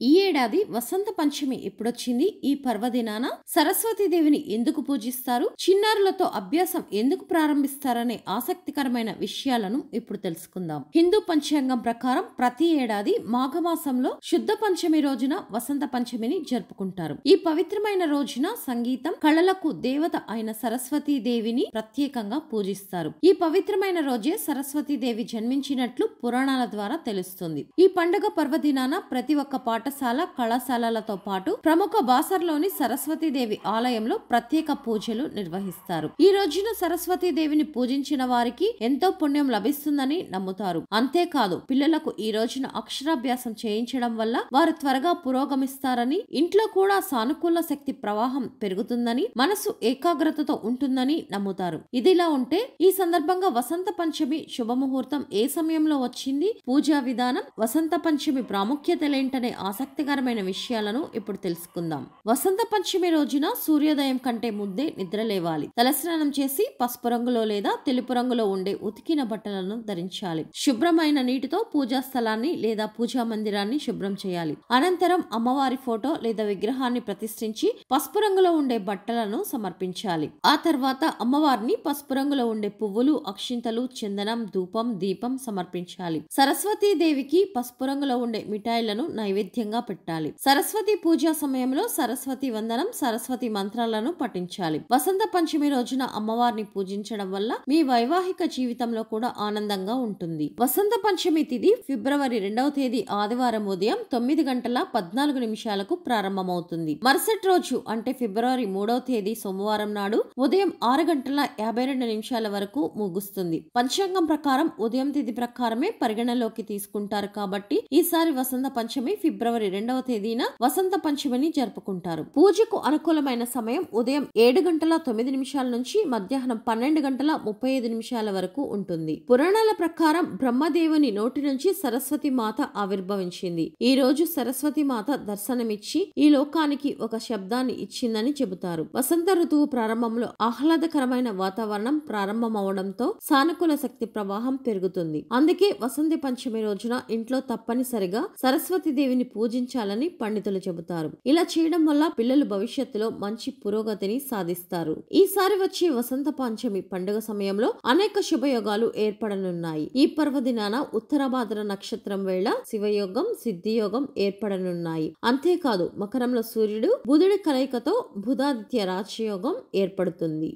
ఈ ఏడాది వసంత పంచమి ఎప్పుడొచ్చింది? ఈ పర్వదినాన సరస్వతీదేవిని ఎందుకు పూజిస్తారు? చిన్నారులతో అభ్యాసం ఎందుకు ప్రారంభిస్తారనే ఆసక్తికరమైన విషయాలను ఇప్పుడు తెలుసుకుందాం. హిందూ పంచాంగం ప్రకారం ప్రతి ఏడాది మాఘమాసంలో శుద్ధ పంచమి రోజున వసంత పంచమిని జరుపుకుంటారు. ఈ పవిత్రమైన రోజున సంగీతం, కళలకు దేవత అయిన సరస్వతీదేవిని ప్రత్యేకంగా పూజిస్తారు. ఈ పవిత్రమైన రోజే సరస్వతీదేవి జన్మించినట్లు పురాణాల ద్వారా తెలుస్తుంది. ఈ పండుగ పర్వదినాన ప్రతి ఒక్క పాఠశాల, కళాశాలలతో పాటు ప్రముఖ బాసర్లోని సరస్వతీదేవి ఆలయంలో ప్రత్యేక పూజలు నిర్వహిస్తారు. ఈ రోజున సరస్వతీదేవిని పూజించిన వారికి ఎంతో పుణ్యం లభిస్తుందని నమ్ముతారు. అంతేకాదు, పిల్లలకు ఈ రోజున అక్షరాభ్యాసం చేయించడం వల్ల వారు త్వరగా పురోగమిస్తారని, ఇంట్లో కూడా సానుకూల శక్తి ప్రవాహం పెరుగుతుందని, మనసు ఏకాగ్రతతో ఉంటుందని నమ్ముతారు. ఇదిలా ఉంటే ఈ సందర్భంగా వసంత పంచమి శుభముహూర్తం ఏ సమయంలో వచ్చింది, పూజా విధానం, వసంత పంచమి ప్రాముఖ్యతలేంటనే ఆసక్తికరమైన విషయాలను ఇప్పుడు తెలుసుకుందాం. వసంత పంచమి రోజున సూర్యోదయం కంటే ముందే నిద్ర లేవాలి. తలస్నానం చేసి పసుపు రంగులో లేదా తెలుపు రంగులో ఉండే ఉతికిన బట్టలను ధరించాలి. శుభ్రమైన నీటితో పూజా స్థలాన్ని లేదా పూజా మందిరాన్ని శుభ్రం చేయాలి. అనంతరం అమ్మవారి ఫోటో లేదా విగ్రహాన్ని ప్రతిష్ఠించి పసుపు రంగులో ఉండే బట్టలను సమర్పించాలి. ఆ తర్వాత అమ్మవారిని పసుపు రంగులో ఉండే పువ్వులు, అక్షింతలు, చందనం, ధూపం, దీపం సమర్పించాలి. సరస్వతీదేవికి పసుపు రంగులో ఉండే మిఠాయిలను నైవేద్యంగా పెట్టాలి. సరస్వతి పూజా సమయంలో సరస్వతి వందనం, సరస్వతి మంత్రాలను పఠించాలి. వసంత పంచమి రోజున అమ్మవారిని పూజించడం వల్ల మీ వైవాహిక జీవితంలో కూడా ఆనందంగా ఉంటుంది. వసంత పంచమి తిథి ఫిబ్రవరి 2వ తేదీ ఆదివారం ఉదయం 9:14 ప్రారంభమవుతుంది. మరుసటి రోజు అంటే ఫిబ్రవరి 3వ తేదీ సోమవారం నాడు ఉదయం 6:52 వరకు ముగుస్తుంది. పంచాంగం ప్రకారం ఉదయం తిథి ప్రకారమే పరిగణలోకి తీసుకుంటారు కాబట్టి ఈసారి వసంత పంచమి ఫిబ్రవరి 2వ తేదీన వసంత పంచమిని జరుపుకుంటారు. పూజకు అనుకూలమైన సమయం ఉదయం 7:09 నుంచి మధ్యాహ్నం 12:35 వరకు ఉంటుంది. పురాణాల ప్రకారం బ్రహ్మదేవుని నోటి నుంచి సరస్వతి మాత ఆవిర్భవించింది. ఈ రోజు సరస్వతి మాత దర్శనమిచ్చి ఈ లోకానికి ఒక శబ్దాన్ని ఇచ్చిందని చెబుతారు. వసంత ఋతువు ప్రారంభంలో ఆహ్లాదకరమైన వాతావరణం ప్రారంభమవడంతో సానుకూల శక్తి ప్రవాహం పెరుగుతుంది. అందుకే వసంత పంచమి రోజున ఇంట్లో తప్పనిసరిగా సరస్వతి దేవిని పూజించాలని పండితులు చెబుతారు. ఇలా చేయడం వల్ల పిల్లలు భవిష్యత్తులో మంచి పురోగతిని సాధిస్తారు. ఈసారి వచ్చే వసంత పంచమి పండుగ సమయంలో అనేక శుభయోగాలు ఏర్పడనున్నాయి. ఈ పర్వదినాన ఉత్తరాభాద్ర నక్షత్రం వేళ శివయోగం, సిద్ధియోగం ఏర్పడనున్నాయి. అంతేకాదు, మకరంలో సూర్యుడు, బుధుడి కలయికతో బుధాదిత్య రాజయోగం ఏర్పడుతుంది.